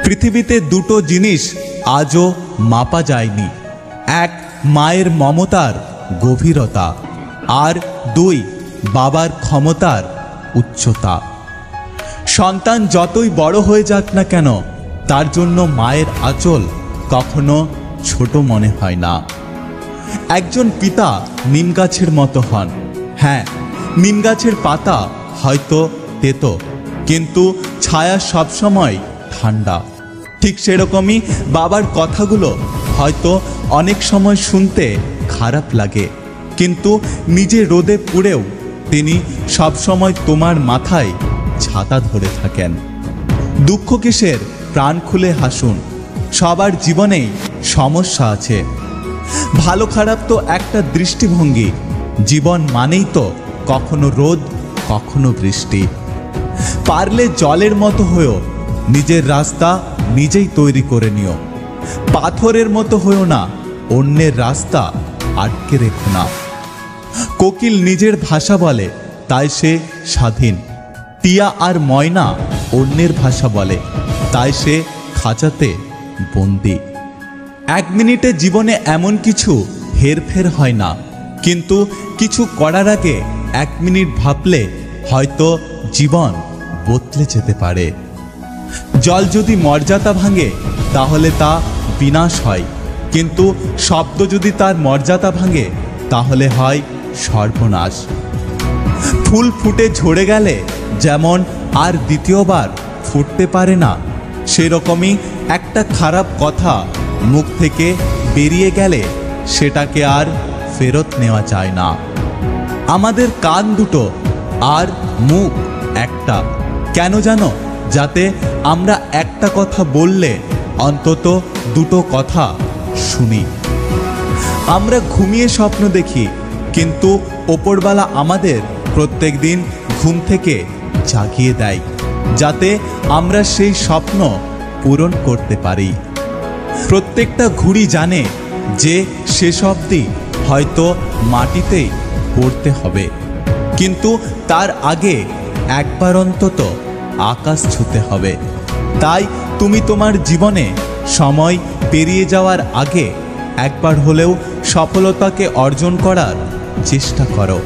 পৃথিবীতে দুটো জিনিস আজও মাপা যায়নি, এক মায়ের মমতার গভীরতা, আর দুই বাবার ক্ষমতার উচ্চতা। সন্তান যতই বড় হয়ে যাক না কেন, তার জন্য মায়ের আঁচল কখনো ছোট মনে হয় না। একজন পিতা নিম গাছের মতো হন। হ্যাঁ, নিম গাছের পাতা হয়তো তেতো, কিন্তু ছায়া সবসময় ঠান্ডা। ঠিক সেরকমই বাবার কথাগুলো হয়তো অনেক সময় শুনতে খারাপ লাগে, কিন্তু নিজে রোদে পুড়েও তিনি সবসময় তোমার মাথায় ছাতা ধরে থাকেন। দুঃখ কিসের, প্রাণ খুলে হাসুন, সবার জীবনেই সমস্যা আছে। ভালো খারাপ তো একটা দৃষ্টিভঙ্গি। জীবন মানেই তো কখনো রোদ, কখনো বৃষ্টি। পারলে জলের মতো হয়েও নিজের রাস্তা নিজেই তৈরি করে নিও। পাথরের মতো হয়েও না, অন্যের রাস্তা আটকে রেখো না। কোকিল নিজের ভাষা বলে, তাই সে স্বাধীন। টিয়া আর ময়না অন্যের ভাষা বলে, তাই সে খাঁচাতে বন্দি। এক মিনিটে জীবনে এমন কিছু হেরফের হয় না, কিন্তু কিছু করার আগে এক মিনিট ভাবলে হয়তো জীবন বদলে যেতে পারে। জল যদি মর্যাদা ভাঙে তাহলে তা বিনাশ হয়, কিন্তু শব্দ যদি তার মর্যাদা ভাঙে তাহলে হয় সর্বনাশ। ফুল ফুটে ঝরে গেলে যেমন আর দ্বিতীয়বার ফুটতে পারে না, সেরকমই একটা খারাপ কথা মুখ থেকে বেরিয়ে গেলে সেটাকে আর ফেরত নেওয়া যায় না। আমাদের কান দুটো আর মুখ একটা, কেন জানো? যাতে আমরা একটা কথা বললে অন্তত দুটো কথা শুনি। আমরা ঘুমিয়ে স্বপ্ন দেখি, কিন্তু ওপরওয়ালা আমাদের প্রত্যেক দিন ঘুম থেকে জাগিয়ে দেয়, যাতে আমরা সেই স্বপ্ন পূরণ করতে পারি। প্রত্যেকটা ঘুড়ি জানে যে শেষ অবধি হয়তো মাটিতেই পড়তে হবে, কিন্তু তার আগে একবার অন্তত আকাশ ছুঁতে হবে। তাই তুমি তোমার জীবনে সময় পেরিয়ে যাওয়ার আগে একবার হলেও সফলতাকে অর্জন করার চেষ্টা করো।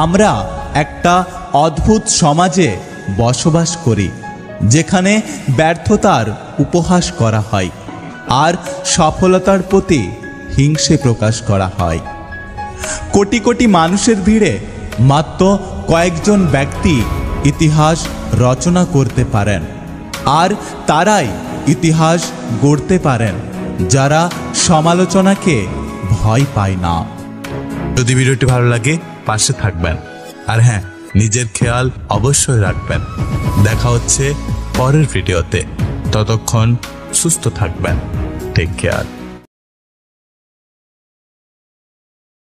আমরা একটা অদ্ভুত সমাজে বসবাস করি, যেখানে ব্যর্থতার উপহাস করা হয় আর সফলতার প্রতি হিংসে প্রকাশ করা হয়। কোটি কোটি মানুষের ভিড়ে মাত্র কয়েকজন ব্যক্তি ইতিহাস রচনা করতে পারেন, আর তারাই ইতিহাস গড়তে পারেন যারা সমালোচনাকে ভয় পায় না। যদি ভিডিওটি ভালো লাগে পাশে থাকবেন, আর হ্যাঁ, নিজের খেয়াল অবশ্যই রাখবেন। দেখা হচ্ছে পরের ভিডিওতে, ততক্ষণ সুস্থ থাকবেন। Take care.